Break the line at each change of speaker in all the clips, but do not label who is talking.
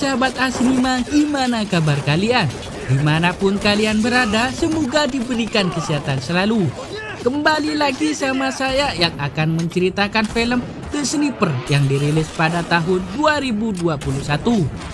sahabat Asnima, gimana kabar kalian? Dimanapun kalian berada, semoga diberikan kesehatan selalu. Kembali lagi sama saya yang akan menceritakan film The Sniper yang dirilis pada tahun 2021.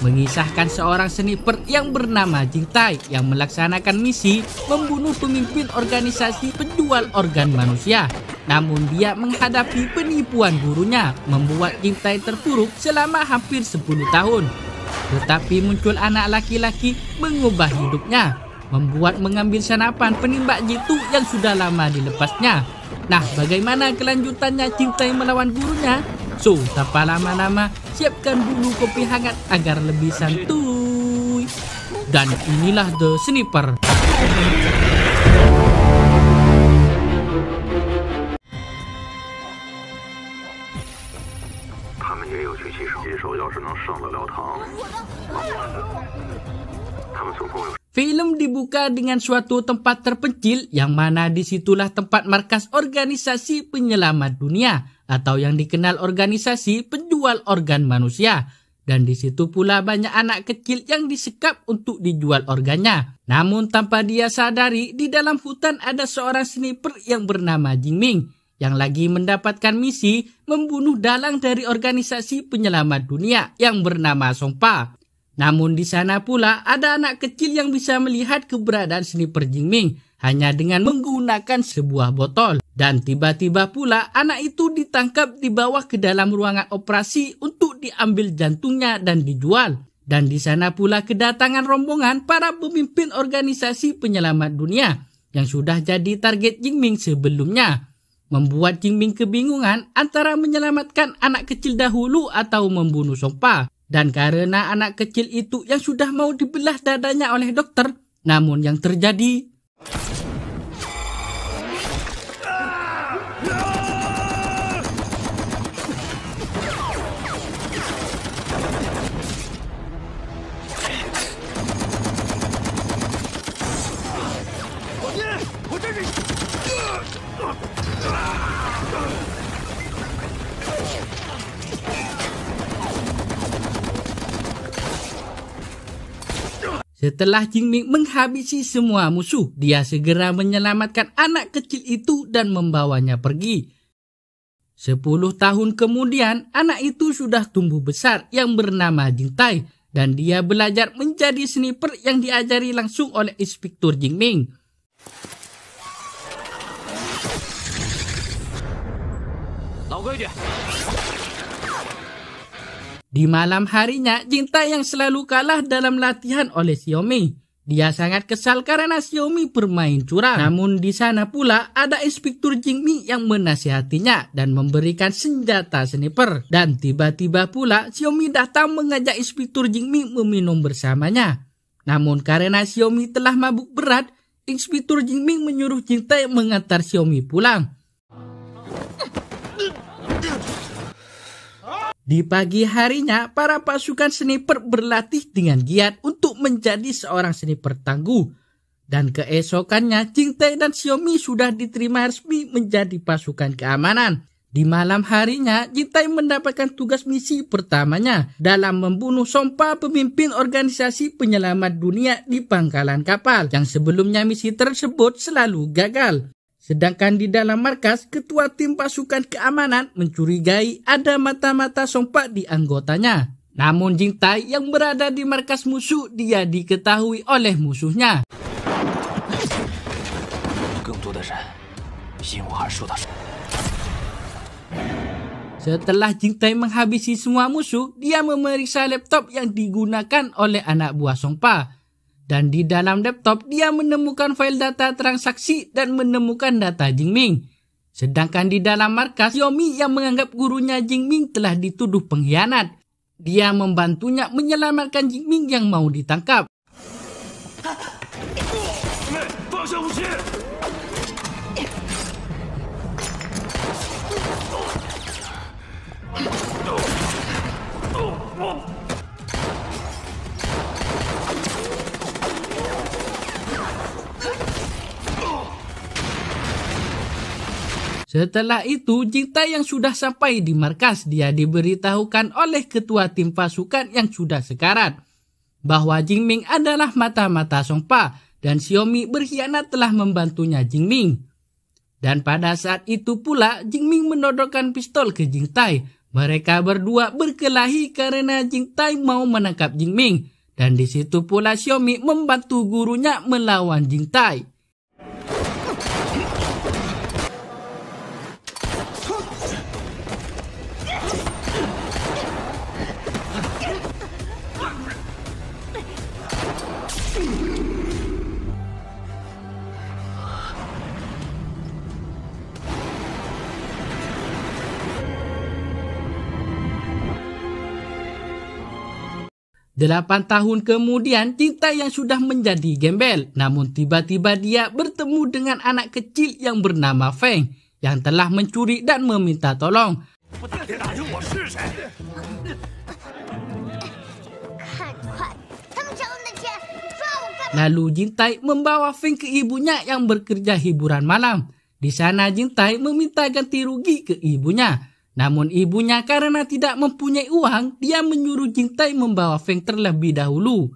Mengisahkan seorang sniper yang bernama Jing Tai yang melaksanakan misi membunuh pemimpin organisasi penjual organ manusia. Namun dia menghadapi penipuan gurunya, membuat Jing Tai terpuruk selama hampir 10 tahun. Tetapi muncul anak laki-laki mengubah hidupnya, membuat mengambil senapan penembak jitu yang sudah lama dilepasnya. Nah, bagaimana kelanjutannya Jing Tai melawan gurunya? So, tanpa lama-lama, siapkan dulu kopi hangat agar lebih santuy. Dan inilah The Sniper.
他们也有去洗手，要是能上得了堂，他们总共有。
Film dibuka dengan suatu tempat terpencil yang mana disitulah tempat markas organisasi penyelamat dunia atau yang dikenal organisasi penjual organ manusia. Dan di situ pula banyak anak kecil yang disekap untuk dijual organnya. Namun tanpa dia sadari, di dalam hutan ada seorang sniper yang bernama Jing Ming yang lagi mendapatkan misi membunuh dalang dari organisasi penyelamat dunia yang bernama Songpa. Namun di sana pula ada anak kecil yang bisa melihat keberadaan sniper Jing Ming hanya dengan menggunakan sebuah botol. Dan tiba-tiba pula anak itu ditangkap dibawa ke dalam ruangan operasi untuk diambil jantungnya dan dijual. Dan di sana pula kedatangan rombongan para pemimpin organisasi penyelamat dunia yang sudah jadi target Jing Ming sebelumnya. Membuat Jing Ming kebingungan antara menyelamatkan anak kecil dahulu atau membunuh Songpa. Dan karena anak kecil itu yang sudah mau dibelah dadanya oleh dokter, namun yang terjadi... Setelah Jing Ming menghabisi semua musuh, dia segera menyelamatkan anak kecil itu dan membawanya pergi. 10 tahun kemudian, anak itu sudah tumbuh besar yang bernama Jing Tai, dan dia belajar menjadi sniper yang diajari langsung oleh Inspektur Jing Ming. Di malam harinya, Jing Tai yang selalu kalah dalam latihan oleh Xiaomi. Dia sangat kesal karena Xiaomi bermain curang. Namun di sana pula ada Inspektur Jing Ming yang menasihatinya dan memberikan senjata sniper. Dan tiba-tiba pula Xiaomi datang mengajak Inspektur Jing Ming meminum bersamanya. Namun karena Xiaomi telah mabuk berat, Inspektur Jing Ming menyuruh Jing Tai mengantar Xiaomi pulang. Di pagi harinya, para pasukan sniper berlatih dengan giat untuk menjadi seorang sniper tangguh. Dan keesokannya, Jing Tai dan Xiaomi sudah diterima resmi menjadi pasukan keamanan. Di malam harinya, Jing Tai mendapatkan tugas misi pertamanya dalam membunuh Songpa, pemimpin organisasi penyelamat dunia di pangkalan kapal, yang sebelumnya misi tersebut selalu gagal. Sedangkan di dalam markas, ketua tim pasukan keamanan mencurigai ada mata-mata Songpa di anggotanya. Namun Jing Tai yang berada di markas musuh, dia diketahui oleh musuhnya. Setelah Jing Tai menghabisi semua musuh, dia memeriksa laptop yang digunakan oleh anak buah Songpa. Dan di dalam laptop, dia menemukan file data transaksi dan menemukan data Jing Ming. Sedangkan di dalam markas, Xiaomi yang menganggap gurunya Jing Ming telah dituduh pengkhianat. Dia membantunya menyelamatkan Jing Ming yang mau ditangkap. Setelah itu, Jing Tai yang sudah sampai di markas, dia diberitahukan oleh ketua tim pasukan yang sudah sekarat bahwa Jing Ming adalah mata-mata Songpa dan Xiaomi berkhianat telah membantunya Jing Ming. Dan pada saat itu pula, Jing Ming menodongkan pistol ke Jing Tai. Mereka berdua berkelahi karena Jing Tai mau menangkap Jing Ming. Dan di situ pula Xiaomi membantu gurunya melawan Jing Tai. Delapan tahun kemudian, Jing Tai yang sudah menjadi gembel. Namun tiba-tiba dia bertemu dengan anak kecil yang bernama Feng, yang telah mencuri dan meminta tolong. Lalu Jing Tai membawa Feng ke ibunya yang bekerja hiburan malam. Di sana Jing Tai meminta ganti rugi ke ibunya. Namun ibunya karena tidak mempunyai uang, dia menyuruh Jing Tai membawa Feng terlebih dahulu.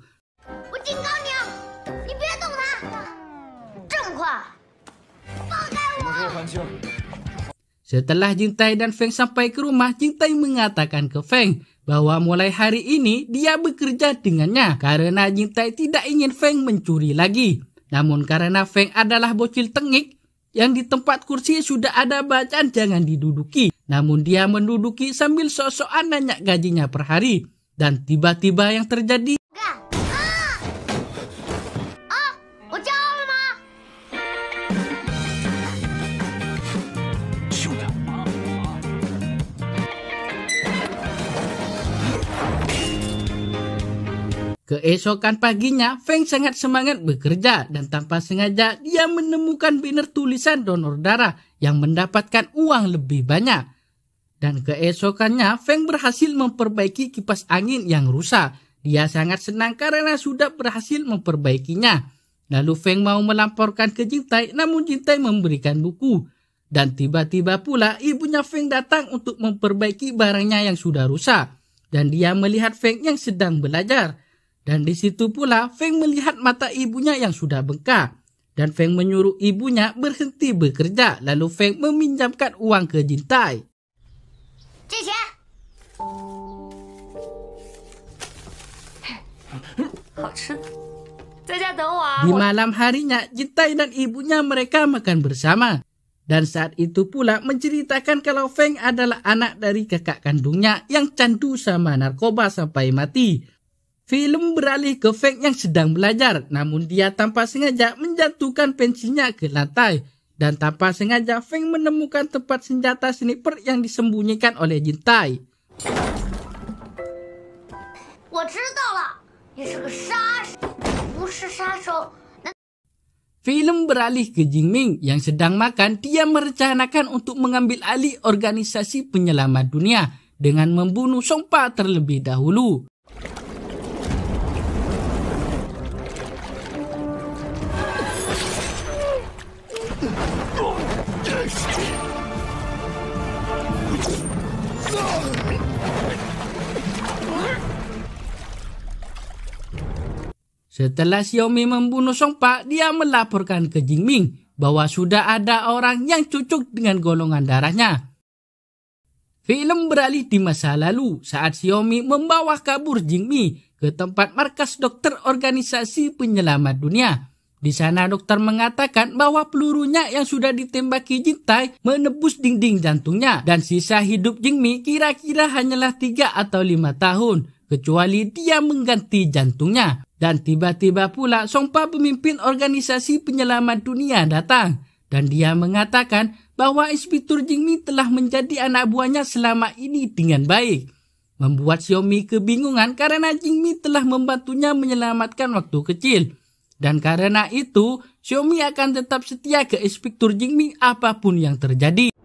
Setelah Jing Tai dan Feng sampai ke rumah, Jing Tai mengatakan ke Feng bahwa mulai hari ini dia bekerja dengannya karena Jing Tai tidak ingin Feng mencuri lagi. Namun karena Feng adalah bocil tengik, yang di tempat kursi sudah ada bacaan jangan diduduki. Namun dia menduduki sambil sok-sokan nanya gajinya per hari. Dan tiba-tiba yang terjadi, keesokan paginya, Feng sangat semangat bekerja dan tanpa sengaja dia menemukan banner tulisan donor darah yang mendapatkan uang lebih banyak. Dan keesokannya, Feng berhasil memperbaiki kipas angin yang rusak. Dia sangat senang karena sudah berhasil memperbaikinya. Lalu Feng mau melaporkan ke Jing Tai, namun Jing Tai memberikan buku. Dan tiba-tiba pula ibunya Feng datang untuk memperbaiki barangnya yang sudah rusak. Dan dia melihat Feng yang sedang belajar. Dan di situ pula Feng melihat mata ibunya yang sudah bengkak. Dan Feng menyuruh ibunya berhenti bekerja. Lalu Feng meminjamkan uang ke Jing Tai. Di malam harinya, Jing Tai dan ibunya mereka makan bersama. Dan saat itu pula menceritakan kalau Feng adalah anak dari kakak kandungnya yang candu sama narkoba sampai mati. Film beralih ke Feng yang sedang belajar, namun dia tanpa sengaja menjatuhkan pensilnya ke lantai. Dan tanpa sengaja Feng menemukan tempat senjata sniper yang disembunyikan oleh Jing Tai. Film beralih ke Jing Ming yang sedang makan. Dia merencanakan untuk mengambil alih organisasi penyelamat dunia dengan membunuh Songpa terlebih dahulu. Setelah Xiaomi membunuh Songpa, dia melaporkan ke Jing Ming bahwa sudah ada orang yang cocok dengan golongan darahnya. Film beralih di masa lalu saat Xiaomi membawa kabur Jing Ming ke tempat markas dokter organisasi penyelamat dunia. Di sana dokter mengatakan bahwa pelurunya yang sudah ditembaki Jing Tai menembus dinding jantungnya dan sisa hidup Jing Ming kira-kira hanyalah 3 atau 5 tahun kecuali dia mengganti jantungnya. Dan tiba-tiba pula Songpa pemimpin organisasi penyelamat dunia datang dan dia mengatakan bahwa Inspektur Jing Ming telah menjadi anak buahnya selama ini dengan baik. Membuat Xiaomi kebingungan karena Jing Ming telah membantunya menyelamatkan waktu kecil. Dan karena itu, Xiaomi akan tetap setia ke Inspektur Jing Ming apapun yang terjadi.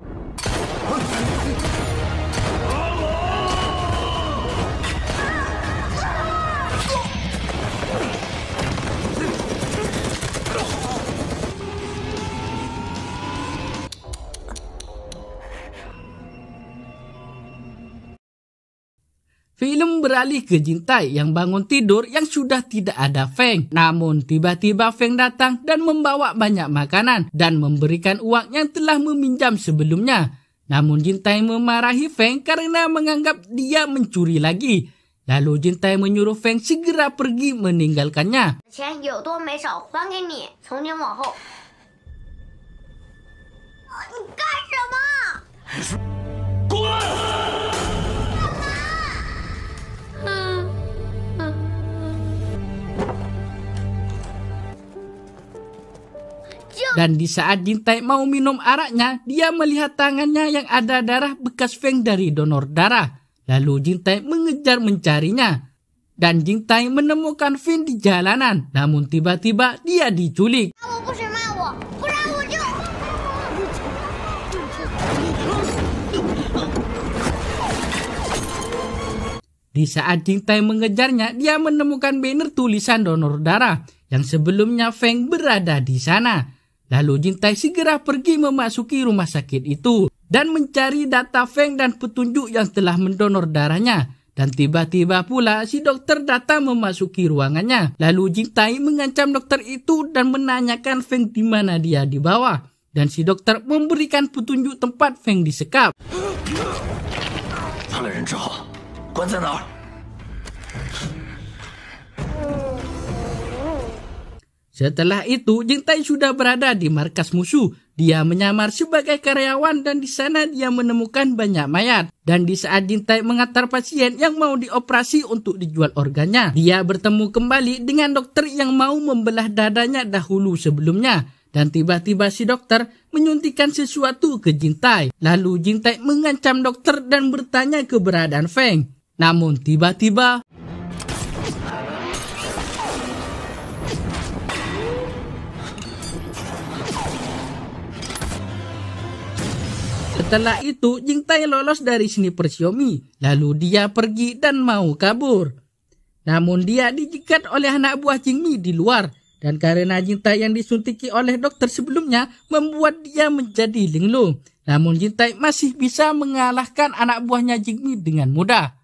beralih ke Jintai yang bangun tidur yang sudah tidak ada Feng. Namun tiba-tiba Feng datang dan membawa banyak makanan dan memberikan uang yang telah meminjam sebelumnya. Namun Jintai memarahi Feng karena menganggap dia mencuri lagi. Lalu Jintai menyuruh Feng segera pergi meninggalkannya. Dan di saat Jintai mau minum araknya, dia melihat tangannya yang ada darah bekas Feng dari donor darah. Lalu Jintai mengejar mencarinya. Dan Jintai menemukan Feng di jalanan, namun tiba-tiba dia diculik. Di saat Jintai mengejarnya, dia menemukan banner tulisan donor darah yang sebelumnya Feng berada di sana. Lalu Jintai segera pergi memasuki rumah sakit itu dan mencari data Feng dan petunjuk yang telah mendonor darahnya. Dan tiba-tiba pula si dokter datang memasuki ruangannya. Lalu Jintai mengancam dokter itu dan menanyakan Feng di mana dia dibawa. Dan si dokter memberikan petunjuk tempat Feng disekap. Setelah itu, Jintai sudah berada di markas musuh. Dia menyamar sebagai karyawan dan di sana dia menemukan banyak mayat. Dan di saat Jintai mengantar pasien yang mau dioperasi untuk dijual organnya, dia bertemu kembali dengan dokter yang mau membelah dadanya dahulu sebelumnya. Dan tiba-tiba si dokter menyuntikkan sesuatu ke Jintai. Lalu Jintai mengancam dokter dan bertanya keberadaan Feng. Namun tiba-tiba setelah itu, Jintai lolos dari sniper Xiaomi. Lalu dia pergi dan mau kabur. Namun dia dijegat oleh anak buah Jingmi di luar. Dan karena Jintai yang disuntik oleh dokter sebelumnya membuat dia menjadi linglung. Namun Jintai masih bisa mengalahkan anak buahnya Jingmi dengan mudah.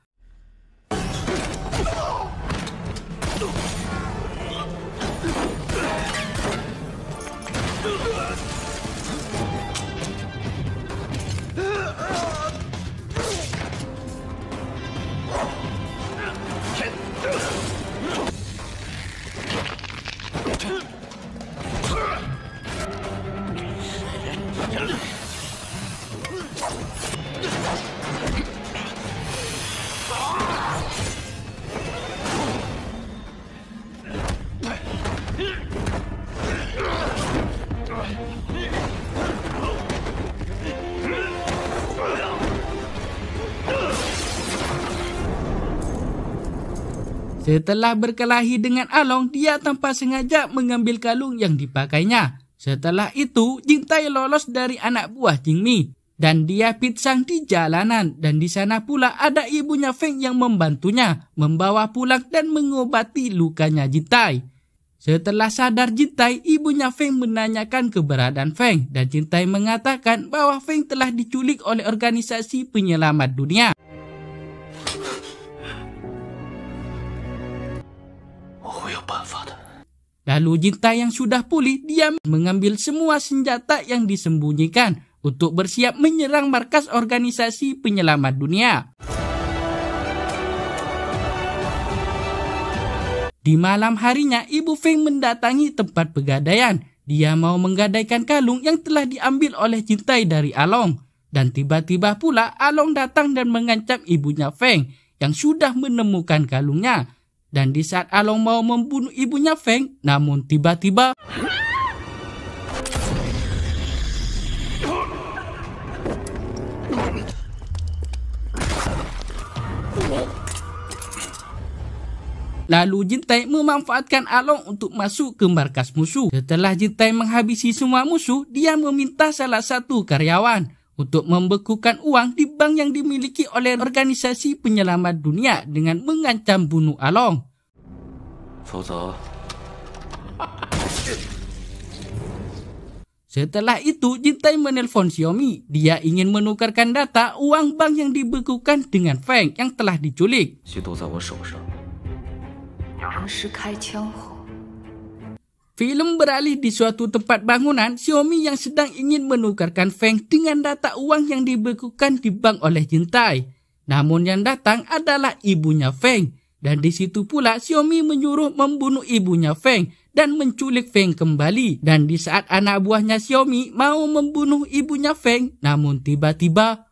Setelah berkelahi dengan Along, dia tanpa sengaja mengambil kalung yang dipakainya. Setelah itu, Jintai lolos dari anak buah Jingmi. Dan dia pitsang di jalanan. Dan di sana pula ada ibunya Feng yang membantunya, membawa pulang dan mengobati lukanya Jintai. Setelah sadar Jintai, ibunya Feng menanyakan keberadaan Feng. Dan Jintai mengatakan bahwa Feng telah diculik oleh organisasi penyelamat dunia. Lalu Jintai yang sudah pulih, dia mengambil semua senjata yang disembunyikan untuk bersiap menyerang markas organisasi penyelamat dunia. Di malam harinya, Ibu Feng mendatangi tempat pegadaian. Dia mau menggadaikan kalung yang telah diambil oleh Jintai dari Along. Dan tiba-tiba pula Along datang dan mengancam ibunya Feng yang sudah menemukan kalungnya. Dan di saat Along mau membunuh ibunya Feng, namun tiba-tiba lalu Jintai memanfaatkan Along untuk masuk ke markas musuh. Setelah Jintai menghabisi semua musuh, dia meminta salah satu karyawan untuk membekukan uang di bank yang dimiliki oleh organisasi penyelamat dunia dengan mengancam bunuh Along. Setelah itu, Jintai menelpon Xiaomi. Dia ingin menukarkan data uang bank yang dibekukan dengan Feng yang telah diculik. Film beralih di suatu tempat bangunan. Xiaomi yang sedang ingin menukarkan Feng dengan data uang yang dibekukan di bank oleh Jintai. Namun yang datang adalah ibunya Feng. Dan di situ pula Xiaomi menyuruh membunuh ibunya Feng dan menculik Feng kembali. Dan di saat anak buahnya Xiaomi mau membunuh ibunya Feng, namun tiba-tiba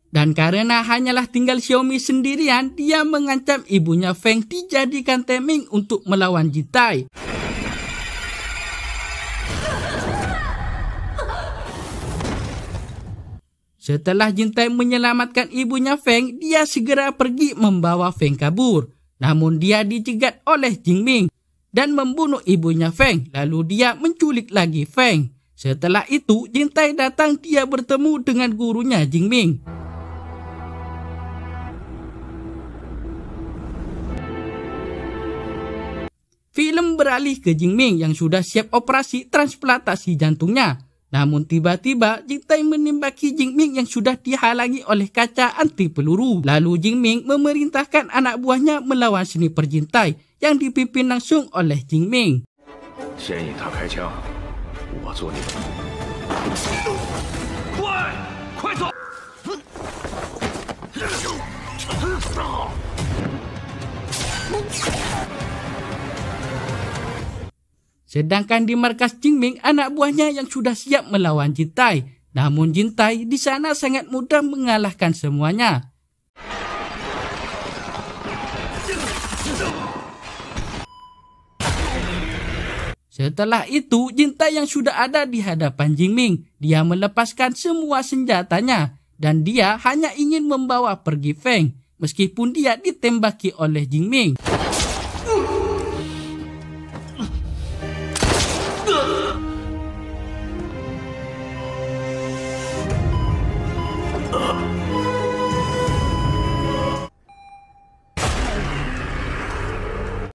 dan karena hanyalah tinggal Xiaomi sendirian, dia mengancam ibunya Feng dijadikan tameng untuk melawan Jintai. Setelah Jintai menyelamatkan ibunya Feng, dia segera pergi membawa Feng kabur. Namun dia dicegat oleh Jingming dan membunuh ibunya Feng. Lalu dia menculik lagi Feng. Setelah itu, Jintai datang, dia bertemu dengan gurunya Jingming. Film beralih ke Jingming yang sudah siap operasi transplantasi jantungnya. Namun tiba-tiba Jintai menembaki Jingming yang sudah dihalangi oleh kaca anti peluru. Lalu Jingming memerintahkan anak buahnya melawan sniper Jintai yang dipimpin langsung oleh Jingming. Sedangkan di markas Jingming, anak buahnya yang sudah siap melawan Jintai. Namun Jintai di sana sangat mudah mengalahkan semuanya. Setelah itu, Jintai yang sudah ada di hadapan Jingming, dia melepaskan semua senjatanya dan dia hanya ingin membawa pergi Feng, meskipun dia ditembaki oleh Jingming.